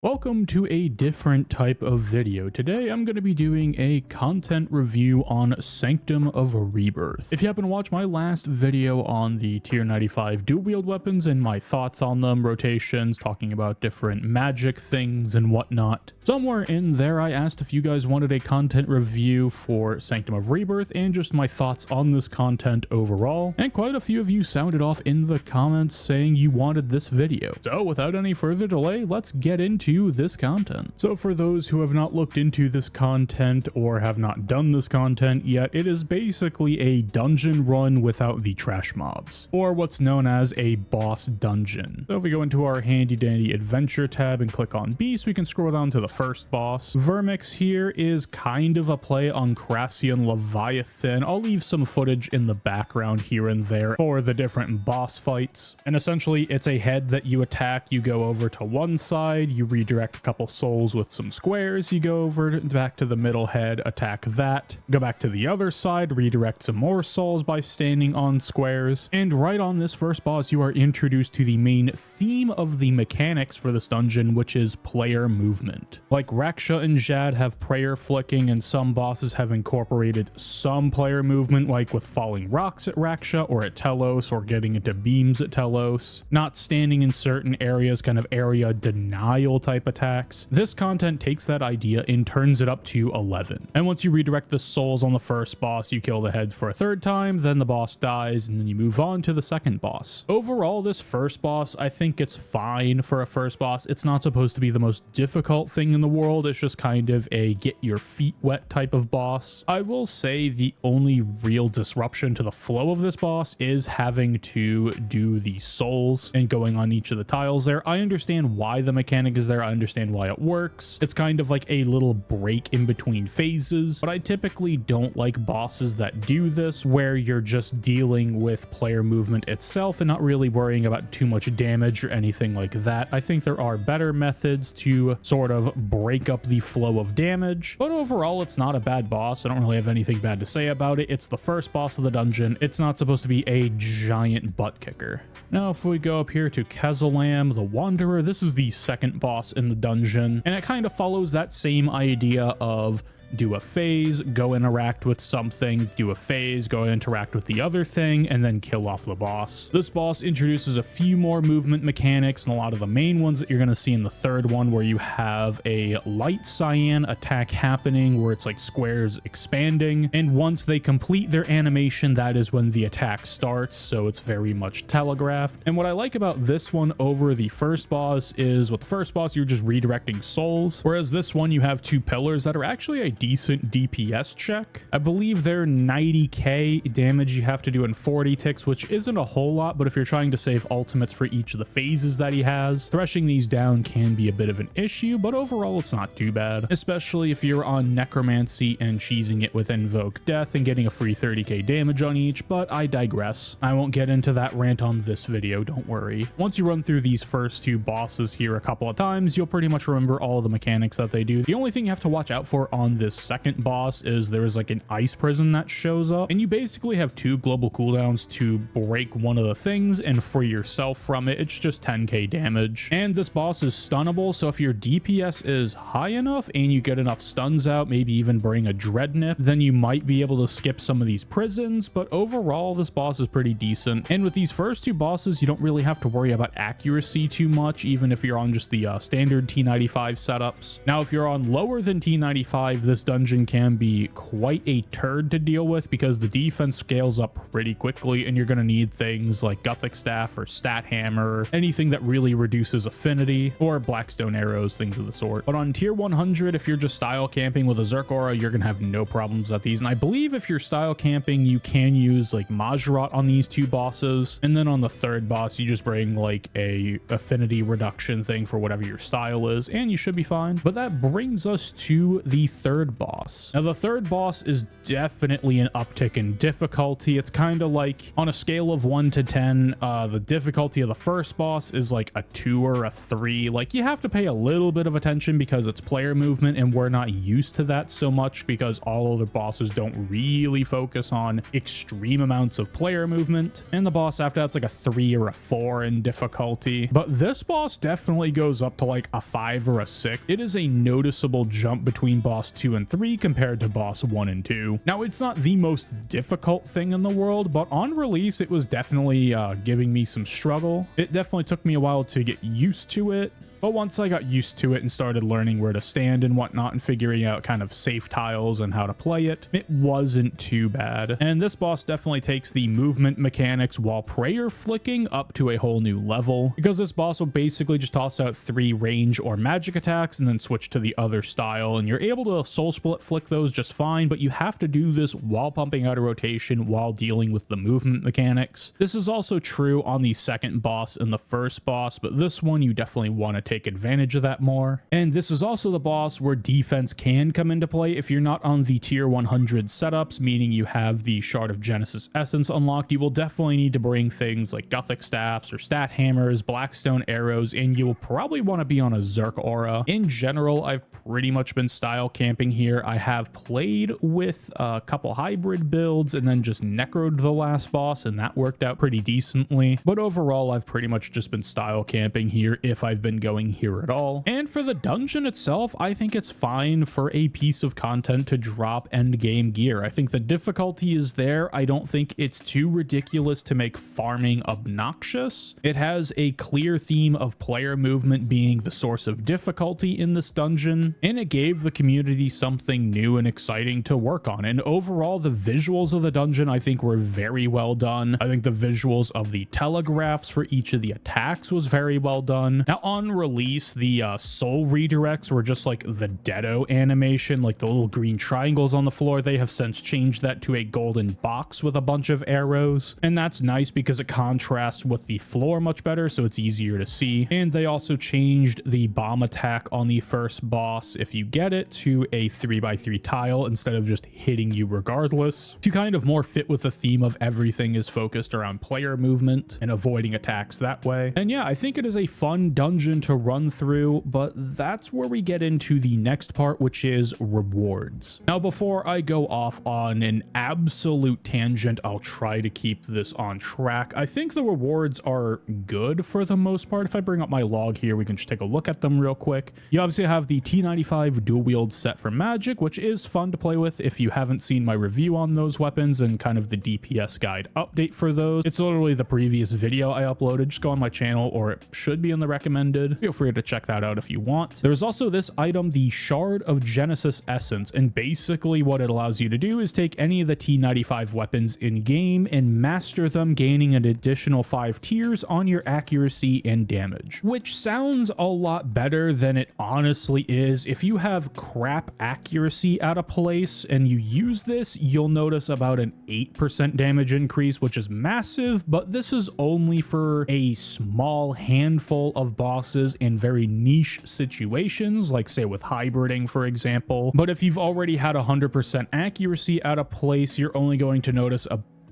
Welcome to a different type of video. Today I'm going to be doing a content review on Sanctum of Rebirth. If you happen to watch my last video on the tier 95 dual wield weapons and my thoughts on them, rotations, talking about different magic things and whatnot, somewhere in there I asked if you guys wanted a content review for Sanctum of Rebirth and just my thoughts on this content overall, and quite a few of you sounded off in the comments saying you wanted this video. So without any further delay, let's get into this content. So for those who have not looked into this content or have not done this content yet, it is basically a dungeon run without the trash mobs, or what's known as a boss dungeon. So if we go into our handy dandy adventure tab and click on beast, we can scroll down to the first boss. Vermyx here is kind of a play on Crassian Leviathan. I'll leave some footage in the background here and there for the different boss fights, and essentially it's a head that you attack. You go over to one side, you redirect a couple souls with some squares, you go over back to the middle head, attack that, go back to the other side, redirect some more souls by standing on squares, and right on this first boss you are introduced to the main theme of the mechanics for this dungeon, which is player movement. Like Raksha and Jad have prayer flicking, and some bosses have incorporated some player movement, like with falling rocks at Raksha or at Telos, or getting into beams at Telos, not standing in certain areas, kind of area denial type attacks. This content takes that idea and turns it up to 11. And once you redirect the souls on the first boss, you kill the head for a third time, then the boss dies, and then you move on to the second boss. Overall, this first boss, I think it's fine for a first boss. It's not supposed to be the most difficult thing in the world. It's just kind of a get your feet wet type of boss. I will say the only real disruption to the flow of this boss is having to do the souls and going on each of the tiles there. I understand why the mechanic is there. I understand why it works. It's kind of like a little break in between phases, but I typically don't like bosses that do this, where you're just dealing with player movement itself and not really worrying about too much damage or anything like that. I think there are better methods to sort of break up the flow of damage, but overall it's not a bad boss. I don't really have anything bad to say about it. It's the first boss of the dungeon. It's not supposed to be a giant butt kicker. Now if we go up here to Kezalam the Wanderer, this is the second boss in the dungeon, and it kind of follows that same idea of do a phase, go interact with something, do a phase, go interact with the other thing, and then kill off the boss. This boss introduces a few more movement mechanics, and a lot of the main ones that you're going to see in the third one, where you have a light cyan attack happening where it's like squares expanding, and once they complete their animation, that is when the attack starts, so it's very much telegraphed. And what I like about this one over the first boss is, with the first boss you're just redirecting souls, whereas this one you have two pillars that are actually a decent DPS check. I believe they're 90k damage you have to do in 40 ticks, which isn't a whole lot, but if you're trying to save ultimates for each of the phases that he has, threshing these down can be a bit of an issue, but overall it's not too bad, especially if you're on necromancy and cheesing it with invoke death and getting a free 30k damage on each. But I digress. I won't get into that rant on this video, don't worry. Once you run through these first two bosses here a couple of times, you'll pretty much remember all the mechanics that they do. The only thing you have to watch out for on this second boss is there is like an ice prison that shows up, and you basically have two global cooldowns to break one of the things and free yourself from it. It's just 10k damage, and this boss is stunnable, so if your DPS is high enough and you get enough stuns out, maybe even bring a dreadnought, then you might be able to skip some of these prisons. But overall this boss is pretty decent, and with these first two bosses you don't really have to worry about accuracy too much, even if you're on just the standard T95 setups. Now if you're on lower than T95, this dungeon can be quite a turd to deal with, because the defense scales up pretty quickly and you're going to need things like Gothic Staff or Stat Hammer, anything that really reduces affinity, or Blackstone Arrows, things of the sort. But on tier 100, if you're just style camping with a Zerk Aura, you're going to have no problems at these. And I believe if you're style camping, you can use like Majorat on these two bosses, and then on the third boss you just bring like a affinity reduction thing for whatever your style is, and you should be fine. But that brings us to the third third boss. Now, the third boss is definitely an uptick in difficulty. It's kind of like on a scale of 1 to 10, the difficulty of the first boss is like a 2 or a 3. Like, you have to pay a little bit of attention because it's player movement, and we're not used to that so much because all other bosses don't really focus on extreme amounts of player movement. And the boss after that's like a 3 or a 4 in difficulty. But this boss definitely goes up to like a 5 or a 6. It is a noticeable jump between boss 2 and 3 compared to boss 1 and 2. Now, it's not the most difficult thing in the world, but on release, it was definitely giving me some struggle. It definitely took me a while to get used to it. But once I got used to it and started learning where to stand and whatnot and figuring out kind of safe tiles and how to play it, it wasn't too bad. And this boss definitely takes the movement mechanics while prayer flicking up to a whole new level, because this boss will basically just toss out 3 range or magic attacks and then switch to the other style, and you're able to soul split flick those just fine, but you have to do this while pumping out a rotation while dealing with the movement mechanics. This is also true on the second boss and the first boss, but this one you definitely want to take advantage of that more. And this is also the boss where defense can come into play if you're not on the tier 100 setups, meaning you have the Shard of Genesis Essence unlocked. You will definitely need to bring things like Gothic Staffs or Stat Hammers, Blackstone Arrows, and you will probably want to be on a Zerk Aura. In general, I've pretty much been style camping here. I have played with a couple hybrid builds and then just necroed the last boss, and that worked out pretty decently. But overall, I've pretty much just been style camping here if I've been going here at all. And for the dungeon itself, I think it's fine for a piece of content to drop end game gear. I think the difficulty is there. I don't think it's too ridiculous to make farming obnoxious. It has a clear theme of player movement being the source of difficulty in this dungeon, and it gave the community something new and exciting to work on. And overall, the visuals of the dungeon I think were very well done. I think the visuals of the telegraphs for each of the attacks was very well done. Now, on release, the soul redirects were just like the Deado animation, like the little green triangles on the floor. They have since changed that to a golden box with a bunch of arrows, and that's nice because it contrasts with the floor much better, so it's easier to see. And they also changed the bomb attack on the first boss, if you get it, to a 3x3 tile instead of just hitting you regardless, to kind of more fit with the theme of everything is focused around player movement and avoiding attacks that way. And yeah, I think it is a fun dungeon to run through, but that's where we get into the next part, which is rewards. Now, before I go off on an absolute tangent, I'll try to keep this on track. I think the rewards are good for the most part. If I bring up my log here, we can just take a look at them real quick. You obviously have the T95 dual wield set for magic, which is fun to play with if you haven't seen my review on those weapons and kind of the DPS guide update for those. It's literally the previous video I uploaded. Just go on my channel, or it should be in the recommended. Feel free to check that out if you want. There's also this item, the Shard of Genesis Essence, and basically what it allows you to do is take any of the T95 weapons in game and master them, gaining an additional 5 tiers on your accuracy and damage, which sounds a lot better than it honestly is. If you have crap accuracy at a place and you use this, you'll notice about an 8% damage increase, which is massive, but this is only for a small handful of bosses in very niche situations, like say with hybriding, for example. But if you've already had 100% accuracy at a place, you're only going to notice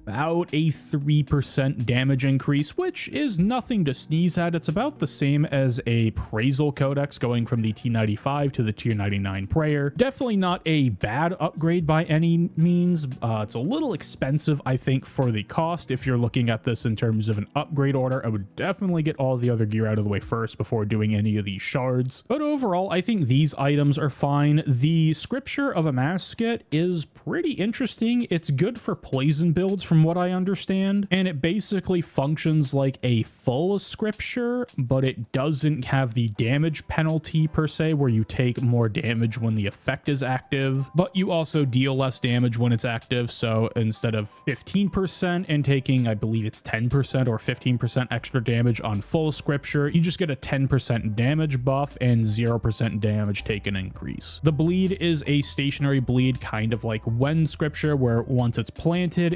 about a 3% damage increase, which is nothing to sneeze at. It's about the same as a Praisal Codex going from the T95 to the Tier 99 Prayer. Definitely not a bad upgrade by any means. It's a little expensive, I think, for the cost. If you're looking at this in terms of an upgrade order, I would definitely get all the other gear out of the way first before doing any of these shards. But overall, I think these items are fine. The Scripture of a Masket is pretty interesting. It's good for poison builds from what I understand, and it basically functions like a full scripture, but it doesn't have the damage penalty per se, where you take more damage when the effect is active, but you also deal less damage when it's active. So instead of 15% and taking, I believe it's 10% or 15% extra damage on full scripture, you just get a 10% damage buff and 0% damage taken increase. The bleed is a stationary bleed, kind of like when scripture, where once it's planted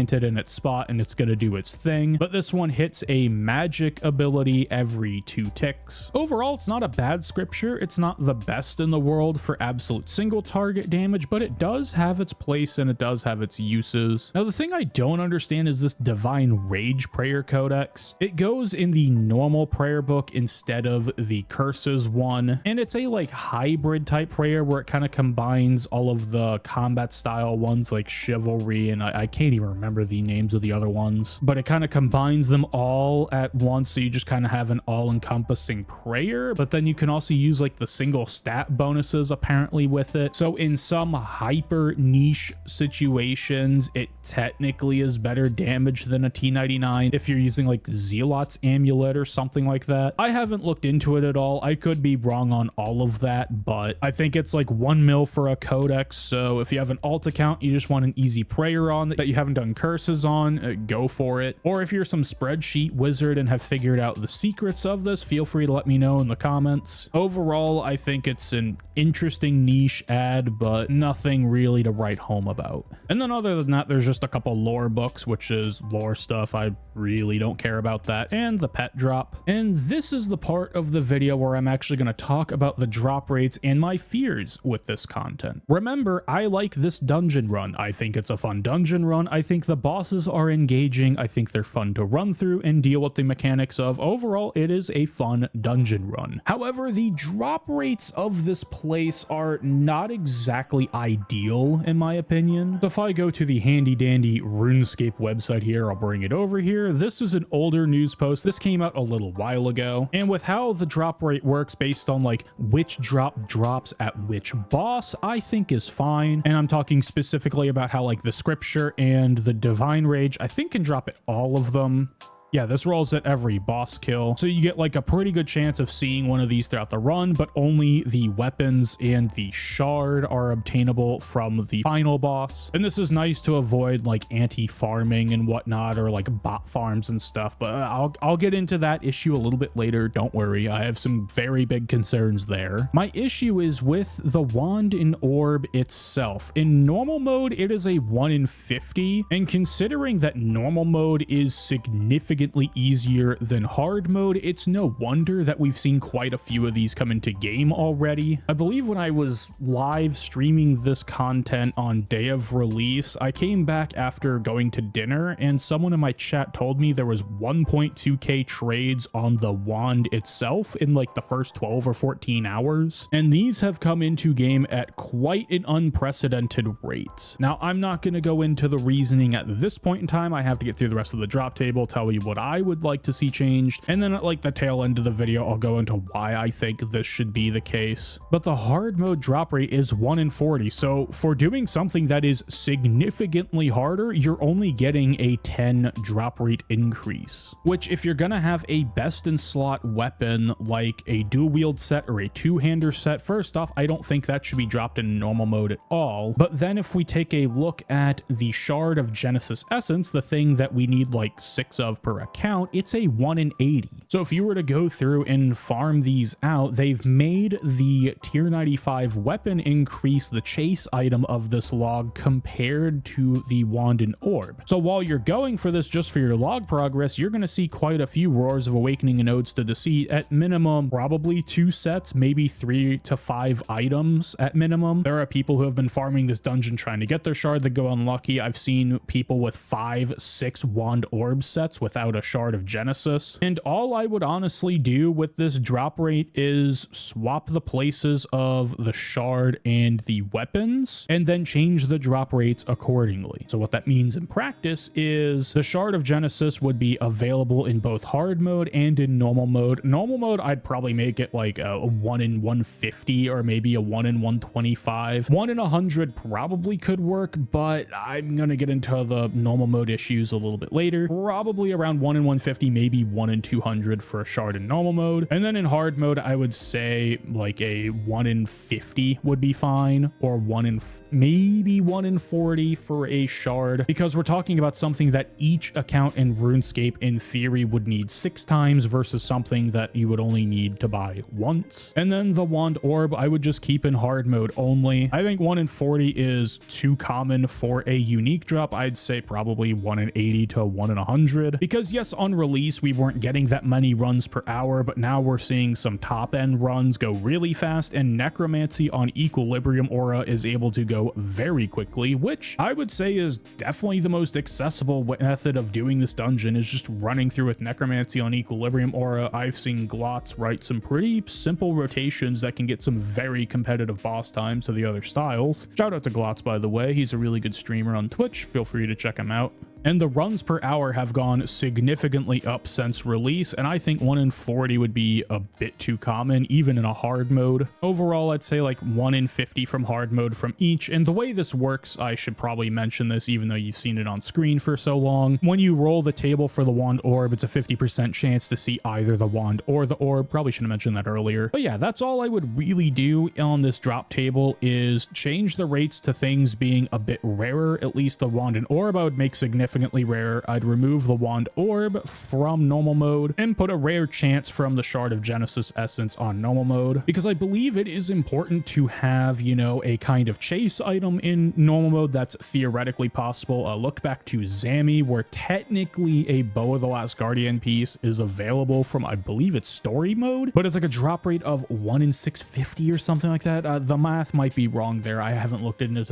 planted in its spot and it's going to do its thing. But this one hits a magic ability every 2 ticks. Overall, it's not a bad scripture. It's not the best in the world for absolute single target damage, but it does have its place and it does have its uses. Now, the thing I don't understand is this Divine Rage Prayer Codex. It goes in the normal prayer book instead of the curses one, and it's a like hybrid type prayer where it kind of combines all of the combat style ones like chivalry, and I can't even remember the names of the other ones, but it kind of combines them all at once, so you just kind of have an all-encompassing prayer. But then you can also use like the single stat bonuses apparently with it. So in some hyper niche situations, it technically is better damage than a T99 if you're using like Zealot's Amulet or something like that. I haven't looked into it at all. I could be wrong on all of that, but I think it's like 1 mil for a codex. So if you have an alt account, you just want an easy prayer on that you haven't done curses on, go for it. Or if you're some spreadsheet wizard and have figured out the secrets of this, feel free to let me know in the comments. Overall, I think it's an interesting niche ad, but nothing really to write home about. And then other than that, there's just a couple lore books, which is lore stuff. I really don't care about that, and the pet drop. And this is the part of the video where I'm actually going to talk about the drop rates and my fears with this content. Remember, I like this dungeon run. I think it's a fun dungeon run. I think the bosses are engaging. I think they're fun to run through and deal with the mechanics of. Overall, it is a fun dungeon run. However, the drop rates of this place are not exactly ideal in my opinion. So if I go to the handy dandy RuneScape website here, I'll bring it over here. This is an older news post. This came out a little while ago. And with how the drop rate works based on like which drop drops at which boss, I think is fine. And I'm talking specifically about how like the scripture and the divine rage, I think can drop at all of them. Yeah, this rolls at every boss kill. So you get like a pretty good chance of seeing one of these throughout the run, but only the weapons and the shard are obtainable from the final boss. And this is nice to avoid like anti-farming and whatnot, or like bot farms and stuff. But I'll get into that issue a little bit later. Don't worry. I have some very big concerns there. My issue is with the wand and orb itself. In normal mode, it is a 1 in 50. And considering that normal mode is significantly easier than hard mode, it's no wonder that we've seen quite a few of these come into game already. I believe when I was live streaming this content on day of release, I came back after going to dinner and someone in my chat told me there was 1.2k trades on the wand itself in like the first 12 or 14 hours. And these have come into game at quite an unprecedented rate. Now, I'm not going to go into the reasoning at this point in time. I have to get through the rest of the drop table, tell you what I would like to see changed, and then at like the tail end of the video I'll go into why I think this should be the case. But the hard mode drop rate is 1 in 40, so for doing something that is significantly harder, you're only getting a 10 drop rate increase, which if you're gonna have a best in slot weapon like a dual wield set or a two-hander set, first off, I don't think that should be dropped in normal mode at all. But then if we take a look at the Shard of Genesis Essence, the thing that we need like 6 of per account, it's a 1 in 80. So if you were to go through and farm these out, they've made the tier 95 weapon increase the chase item of this log compared to the wand and orb. So while you're going for this just for your log progress, you're going to see quite a few Roars of Awakening and Odes to Deceit, at minimum probably 2 sets, maybe 3 to 5 items at minimum. There are people who have been farming this dungeon trying to get their shard that go unlucky. I've seen people with 5, 6 wand orb sets without a Shard of Genesis. And all I would honestly do with this drop rate is swap the places of the shard and the weapons and then change the drop rates accordingly. So what that means in practice is the Shard of Genesis would be available in both hard mode and in normal mode. Normal mode, I'd probably make it like a 1 in 150 or maybe a 1 in 125. 1 in 100 probably could work, but I'm gonna get into the normal mode issues a little bit later. Probably around around 1 in 150, maybe 1 in 200 for a shard in normal mode. And then in hard mode, I would say like a 1 in 50 would be fine, or maybe 1 in 40 for a shard, because we're talking about something that each account in RuneScape in theory would need 6 times versus something that you would only need to buy once. And then the wand orb, I would just keep in hard mode only. I think 1 in 40 is too common for a unique drop. I'd say probably 1 in 80 to 1 in 100, because yes, on release we weren't getting that many runs per hour, but now we're seeing some top end runs go really fast, and necromancy on equilibrium aura is able to go very quickly, which I would say is definitely the most accessible method of doing this dungeon, is just running through with necromancy on equilibrium aura. I've seen Glotz write some pretty simple rotations that can get some very competitive boss times to the other styles. Shout out to Glotz, by the way. He's a really good streamer on Twitch. Feel free to check him out. And the runs per hour have gone significantly up since release, and I think 1 in 40 would be a bit too common, even in a hard mode. Overall, I'd say like 1 in 50 from hard mode from each. And the way this works, I should probably mention this even though you've seen it on screen for so long. When you roll the table for the wand orb, it's a 50% chance to see either the wand or the orb. Probably should have mentioned that earlier. But yeah, that's all I would really do on this drop table, is change the rates to things being a bit rarer. At least the wand and orb I would make significantly rare. I'd remove the wand orb from normal mode and put a rare chance from the shard of Genesis essence on normal mode, because I believe it is important to have, you know, a kind of chase item in normal mode that's theoretically possible. Look back to Zami, where technically a Bow of the Last Guardian piece is available from, I believe it's story mode, but it's like a drop rate of 1 in 650 or something like that. The math might be wrong there. I haven't looked into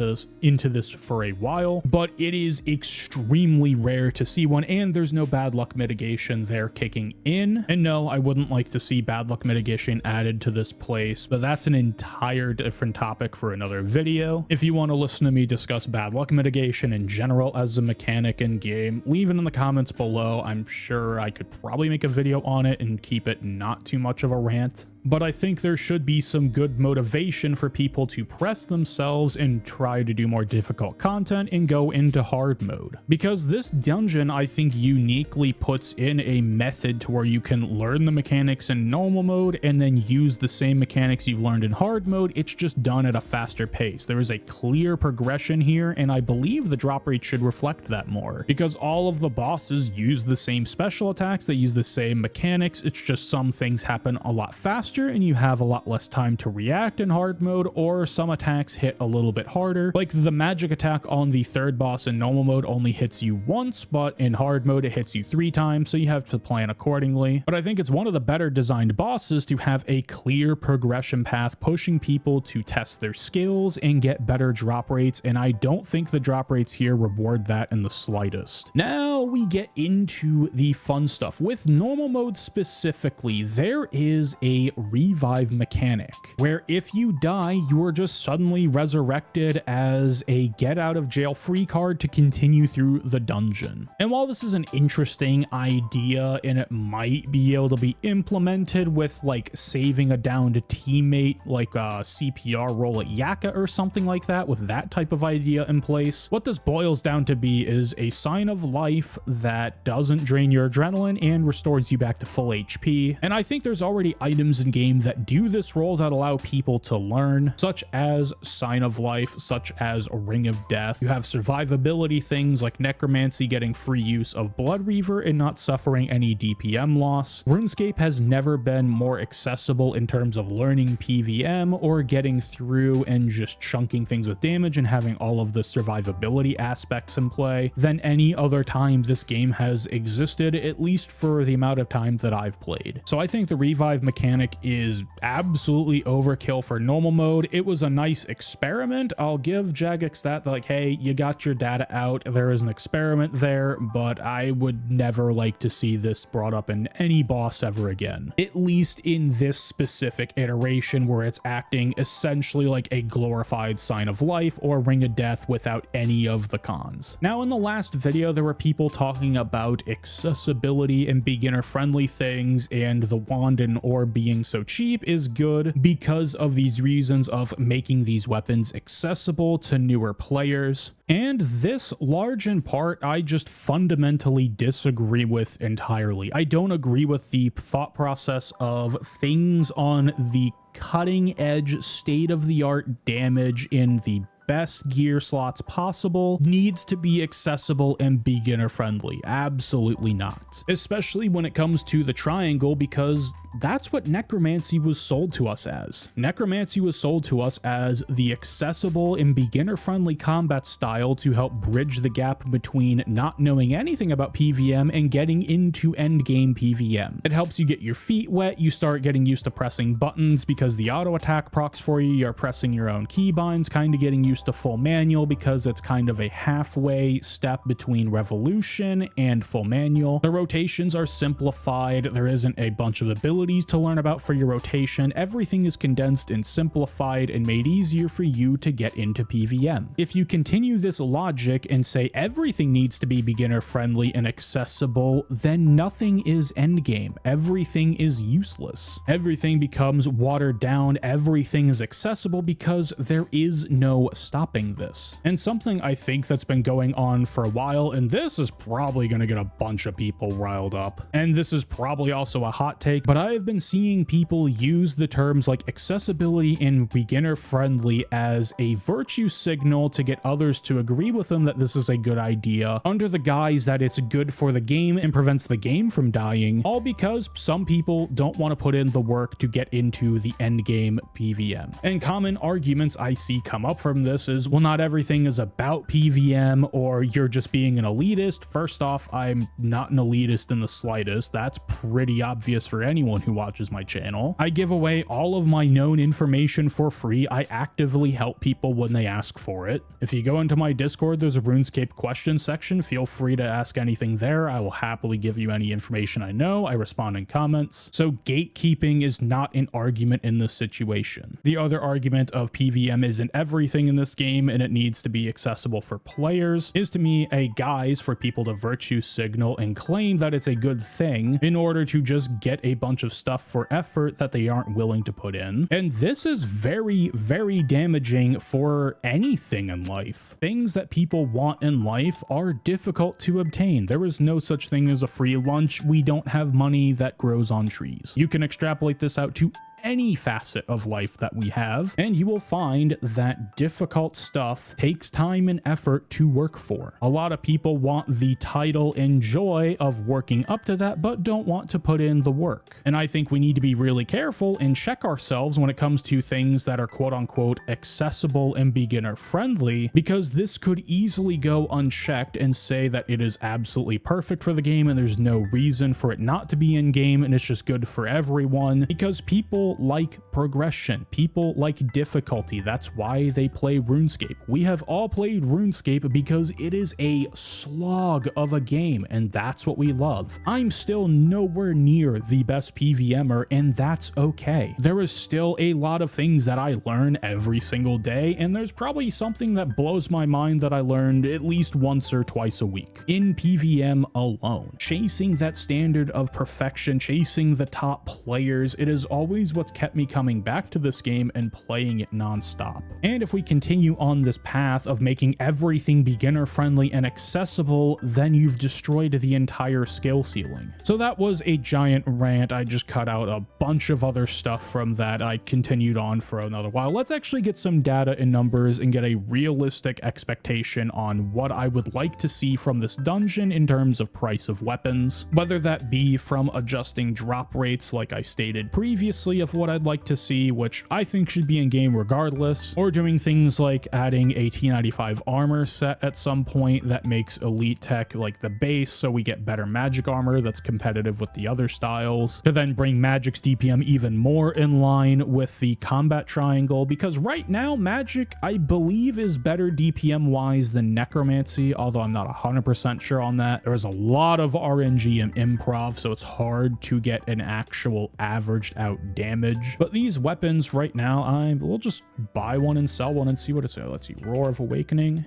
this for a while, but it is extremely rare to see one, and there's no bad luck mitigation there kicking in. And no, I wouldn't like to see bad luck mitigation added to this place, but that's an entire different topic for another video. If you want to listen to me discuss bad luck mitigation in general as a mechanic in game, leave it in the comments below. I'm sure I could probably make a video on it and keep it not too much of a rant. But I think there should be some good motivation for people to press themselves and try to do more difficult content and go into hard mode. Because this dungeon, I think, uniquely puts in a method to where you can learn the mechanics in normal mode and then use the same mechanics you've learned in hard mode. It's just done at a faster pace. There is a clear progression here, and I believe the drop rate should reflect that more, because all of the bosses use the same special attacks, they use the same mechanics. It's just some things happen a lot faster and you have a lot less time to react in hard mode, or some attacks hit a little bit harder. Like the magic attack on the third boss in normal mode only hits you once, but in hard mode it hits you 3 times, so you have to plan accordingly. But I think it's one of the better designed bosses to have a clear progression path, pushing people to test their skills and get better drop rates, and I don't think the drop rates here reward that in the slightest. Now we get into the fun stuff. With normal mode specifically, there is a revive mechanic where if you die, you are just suddenly resurrected as a get out of jail free card to continue through the dungeon. And while this is an interesting idea and it might be able to be implemented with like saving a downed teammate, like a CPR roll at Yaka or something like that, with that type of idea in place, what this boils down to be is a sign of life that doesn't drain your adrenaline and restores you back to full HP. And I think there's already items in game that do this role that allow people to learn, such as Sign of Life, such as Ring of Death. You have survivability things like necromancy, getting free use of Blood Reaver and not suffering any DPM loss. RuneScape has never been more accessible in terms of learning PVM or getting through and just chunking things with damage and having all of the survivability aspects in play than any other time this game has existed, at least for the amount of time that I've played. So I think the revive mechanic is absolutely overkill for normal mode. It was a nice experiment. I'll give Jagex that, like, hey, you got your data out, there is an experiment there, but I would never like to see this brought up in any boss ever again, at least in this specific iteration where it's acting essentially like a glorified Sign of Life or Ring of Death without any of the cons. Now, in the last video, there were people talking about accessibility and beginner friendly things and the wand and orb being so cheap is good because of these reasons of making these weapons accessible to newer players. And this, large in part, I just fundamentally disagree with entirely. I don't agree with the thought process of things on the cutting edge, state-of-the-art damage in the best gear slots possible needs to be accessible and beginner friendly. Absolutely not. Especially when it comes to the triangle, because that's what necromancy was sold to us as. Necromancy was sold to us as the accessible and beginner friendly combat style to help bridge the gap between not knowing anything about PvM and getting into endgame PvM. It helps you get your feet wet, you start getting used to pressing buttons because the auto attack procs for you, you're pressing your own keybinds, kind of getting used to full manual because it's kind of a halfway step between revolution and full manual. The rotations are simplified, there isn't a bunch of abilities to learn about for your rotation. Everything is condensed and simplified and made easier for you to get into PvM. If you continue this logic and say everything needs to be beginner friendly and accessible, then nothing is endgame. Everything is useless. Everything becomes watered down, everything is accessible because there is no stopping this. And something I think that's been going on for a while, and this is probably going to get a bunch of people riled up, and this is probably also a hot take, but I've been seeing people use the terms like accessibility and beginner friendly as a virtue signal to get others to agree with them that this is a good idea, under the guise that it's good for the game and prevents the game from dying, all because some people don't want to put in the work to get into the end game PvM. And common arguments I see come up from this is, well, not everything is about PvM, or you're just being an elitist. First off, I'm not an elitist in the slightest. That's pretty obvious for anyone who watches my channel. I give away all of my known information for free. I actively help people when they ask for it. If you go into my Discord, there's a RuneScape question section. Feel free to ask anything there. I will happily give you any information I know. I respond in comments. So gatekeeping is not an argument in this situation. The other argument of PvM isn't everything in this game and it needs to be accessible for players is to me a guise for people to virtue signal and claim that it's a good thing in order to just get a bunch of stuff for effort that they aren't willing to put in. And this is very, very damaging for anything in life. Things that people want in life are difficult to obtain. There is no such thing as a free lunch. We don't have money that grows on trees. You can extrapolate this out to any facet of life that we have, and you will find that difficult stuff takes time and effort to work for. A lot of people want the title and joy of working up to that, but don't want to put in the work. And I think we need to be really careful and check ourselves when it comes to things that are quote unquote accessible and beginner friendly, because this could easily go unchecked and say that it is absolutely perfect for the game and there's no reason for it not to be in game and it's just good for everyone, because people like progression, people like difficulty. That's why they play RuneScape. We have all played RuneScape because it is a slog of a game, and that's what we love. I'm still nowhere near the best PvMer, and that's okay. There is still a lot of things that I learn every single day, and there's probably something that blows my mind that I learned at least once or twice a week in PvM alone. Chasing that standard of perfection, chasing the top players, it is always what's kept me coming back to this game and playing it non-stop. And if we continue on this path of making everything beginner friendly and accessible, then you've destroyed the entire skill ceiling. So that was a giant rant. I just cut out a bunch of other stuff from that. I continued on for another while. Let's actually get some data and numbers and get a realistic expectation on what I would like to see from this dungeon in terms of price of weapons, whether that be from adjusting drop rates like I stated previously of what I'd like to see, which I think should be in game regardless, or doing things like adding a T95 armor set at some point that makes elite tech like the base so we get better magic armor that's competitive with the other styles, to then bring magic's DPM even more in line with the combat triangle, because right now magic I believe is better DPM wise than necromancy, although I'm not 100% sure on that. There's a lot of RNG and improv, so it's hard to get an actual averaged out damage. But these weapons right now, we'll just buy one and sell one and see what it's. Let's see, Roar of Awakening.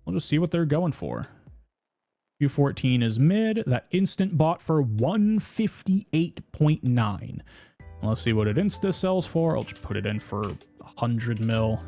We'll just see what they're going for. Q14 is mid. That instant bought for 158.9. Let's see what it insta sells for. I'll just put it in for 100 mil.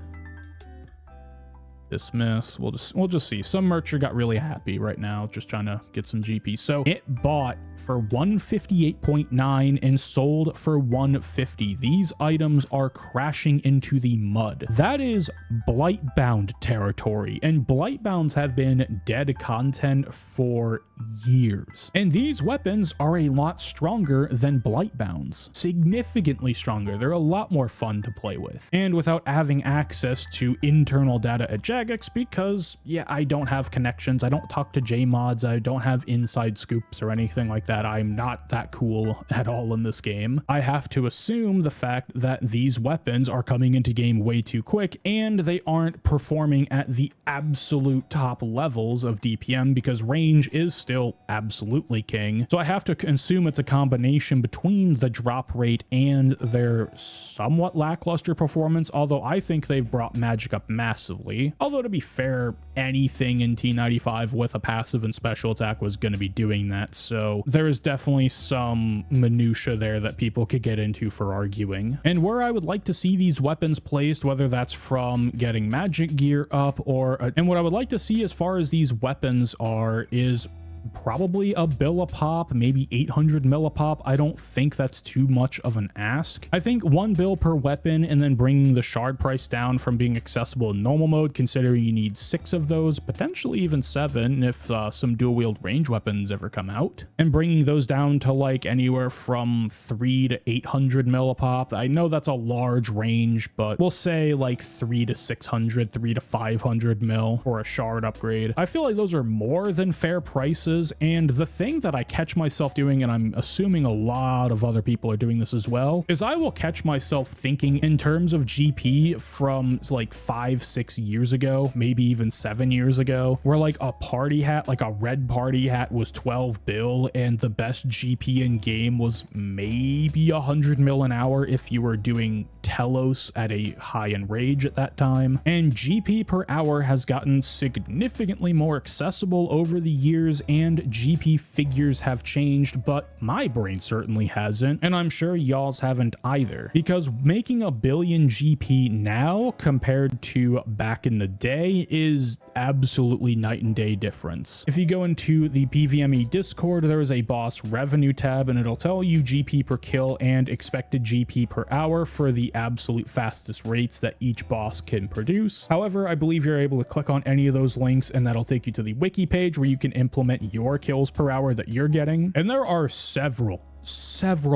Dismiss. We'll just see. Some merchant got really happy right now, just trying to get some GP. So it bought for 158.9 and sold for 150. These items are crashing into the mud. That is Blightbound territory, and Blightbounds have been dead content for years. And these weapons are a lot stronger than Blightbounds, significantly stronger. They're a lot more fun to play with, and without having access to internal data at Jagex, because yeah, I don't have connections. I don't talk to JMods. I don't have inside scoops or anything like that. I'm not that cool at all in this game. I have to assume the fact that these weapons are coming into game way too quick, and they aren't performing at the absolute top levels of DPM, because range is still absolutely king. So I have to assume it's a combination between the drop rate and their somewhat lackluster performance, although I think they've brought magic up massively. Although, to be fair, anything in T95 with a passive and special attack was going to be doing that, so there is definitely some minutia there that people could get into for arguing. And where I would like to see these weapons placed, whether that's from getting magic gear up or and what I would like to see as far as these weapons are is probably a bill a pop, maybe 800 mil a pop. I don't think that's too much of an ask. I think 1 bill per weapon, and then bringing the shard price down from being accessible in normal mode, considering you need 6 of those, potentially even 7 if some dual wield range weapons ever come out, and bringing those down to like anywhere from 3 to 800 mil a pop. I know that's a large range, but we'll say like 3 to 600, 3 to 500 mil for a shard upgrade. I feel like those are more than fair prices. And the thing that I catch myself doing, and I'm assuming a lot of other people are doing this as well, is I will catch myself thinking in terms of GP from like 5-6 years ago, maybe even 7 years ago, where like a party hat, like a red party hat, was 12 bill, and the best GP in game was maybe 100 mil an hour if you were doing Telos at a high end rage at that time. And GP per hour has gotten significantly more accessible over the years, and GP figures have changed, but my brain certainly hasn't, and I'm sure y'all's haven't either, because making a billion GP now compared to back in the day is absolutely night and day difference. If you go into the PVME Discord, there is a boss revenue tab, and it'll tell you GP per kill and expected GP per hour for the absolute fastest rates that each boss can produce. However, I believe you're able to click on any of those links, and that'll take you to the wiki page where you can implement your kills per hour that you're getting. And there are several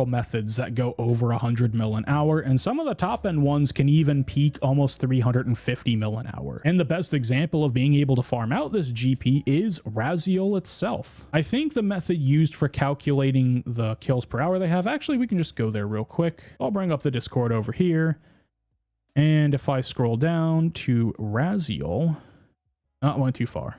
methods that go over 100 mil an hour, and some of the top end ones can even peak almost 350 mil an hour. And the best example of being able to farm out this GP is Raziel itself. I think the method used for calculating the kills per hour they have, actually we can just go there real quick. I'll bring up the Discord over here, and if I scroll down to Raziel, I went too far.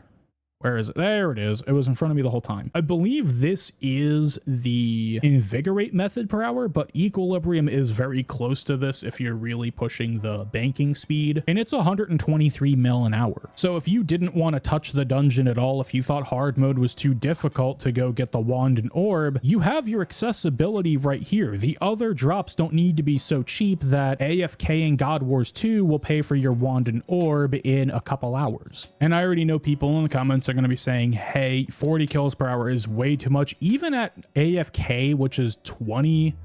Where is it? There it is. It was in front of me the whole time. I believe this is the Invigorate method per hour, but Equilibrium is very close to this if you're really pushing the banking speed, and it's 123 mil an hour. So if you didn't want to touch the dungeon at all, if you thought hard mode was too difficult to go get the wand and orb, you have your accessibility right here. The other drops don't need to be so cheap that AFK and God Wars 2 will pay for your wand and orb in a couple hours. And I already know people in the comments are going to be saying, hey, 40 kills per hour is way too much. Even at AFK, which is 20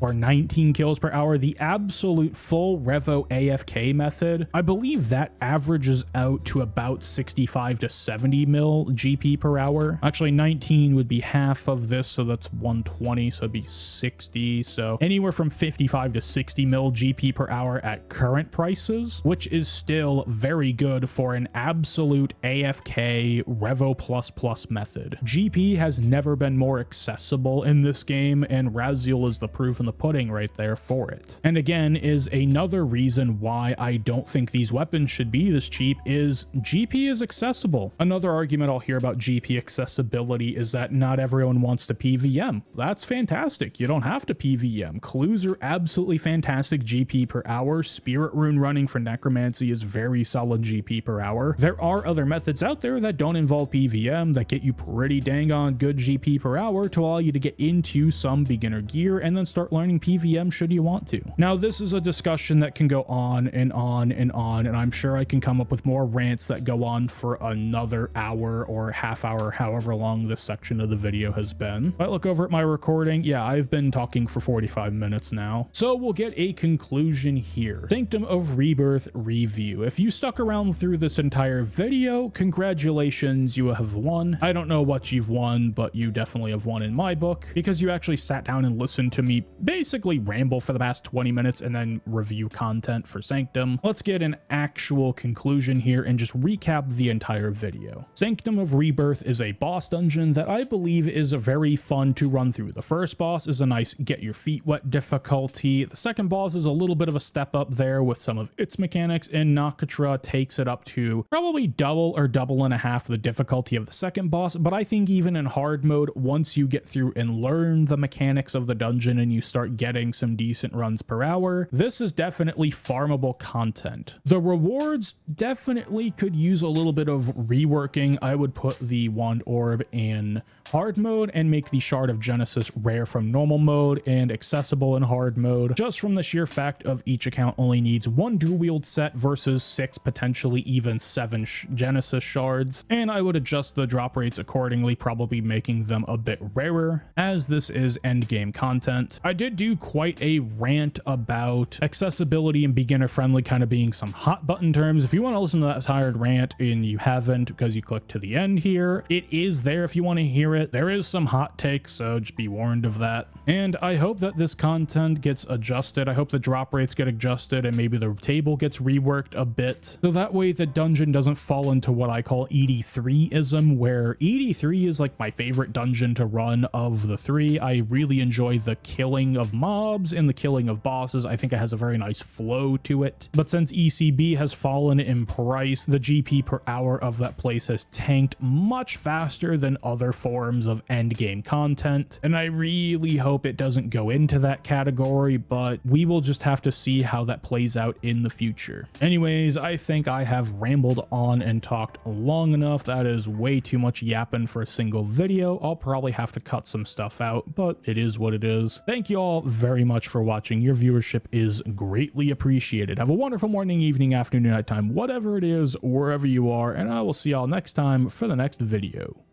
or 19 kills per hour, the absolute full Revo AFK method, I believe that averages out to about 65 to 70 mil GP per hour. Actually, 19 would be half of this, so that's 120, so it'd be 60. So anywhere from 55 to 60 mil GP per hour at current prices, which is still very good for an absolute AFK Revo++ method. GP has never been more accessible in this game, and Raziel is the proof in the pudding right there for it. And again, is another reason why I don't think these weapons should be this cheap is GP is accessible. Another argument I'll hear about GP accessibility is that not everyone wants to PVM. That's fantastic. You don't have to PVM. Clues are absolutely fantastic GP per hour. Spirit Rune running for Necromancy is very solid GP per hour. There are other methods out there that don't involve PVM that get you pretty dang on good GP per hour to allow you to get into some beginner gear and then start learning PVM should you want to. Now, this is a discussion that can go on and on and on, and I'm sure I can come up with more rants that go on for another hour or half hour, however long this section of the video has been. If I look over at my recording, yeah, I've been talking for 45 minutes now. So we'll get a conclusion here. Sanctum of Rebirth review. If you stuck around through this entire video, congratulations, you have won. I don't know what you've won, but you definitely have won in my book, because you actually sat down and listened to me basically ramble for the past 20 minutes and then review content for Sanctum. Let's get an actual conclusion here and just recap the entire video. Sanctum of Rebirth is a boss dungeon that I believe is very fun to run through. The first boss is a nice get your feet wet difficulty. The second boss is a little bit of a step up there with some of its mechanics, and Nakatra takes it up to probably double or double and a half the difficulty of the second boss. But I think even in hard mode, once you get through and learn the mechanics of the dungeon and you start getting some decent runs per hour, this is definitely farmable content. The rewards definitely could use a little bit of reworking. I would put the wand orb in hard mode and make the shard of Genesis rare from normal mode and accessible in hard mode, just from the sheer fact of each account only needs one dual wield set versus 6, potentially even 7 Genesis shards. And I would adjust the drop rates accordingly, probably making them a bit rarer, as this is end game content. I did do quite a rant about accessibility and beginner friendly kind of being some hot button terms. If you want to listen to that tired rant and you haven't because you clicked to the end here, it is there if you want to hear it. There is some hot takes, so just be warned of that. And I hope that this content gets adjusted. I hope the drop rates get adjusted and maybe the table gets reworked a bit, so that way the dungeon doesn't fall into what I call ED3ism, where ED3 is like my favorite dungeon to run of the three. I really enjoy the killing of mobs and the killing of bosses. I think it has a very nice flow to it. But since ECB has fallen in price, the GP per hour of that place has tanked much faster than other forms of end game content. And I really hope it doesn't go into that category, but we will just have to see how that plays out in the future. Anyways, I think I have rambled on and talked long enough. That is way too much yapping for a single video. I'll probably have to cut some stuff out, but it is what it is. Thank you all very much for watching. Your viewership is greatly appreciated. Have a wonderful morning, evening, afternoon, nighttime, whatever it is, wherever you are, and I will see y'all next time for the next video.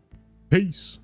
Peace.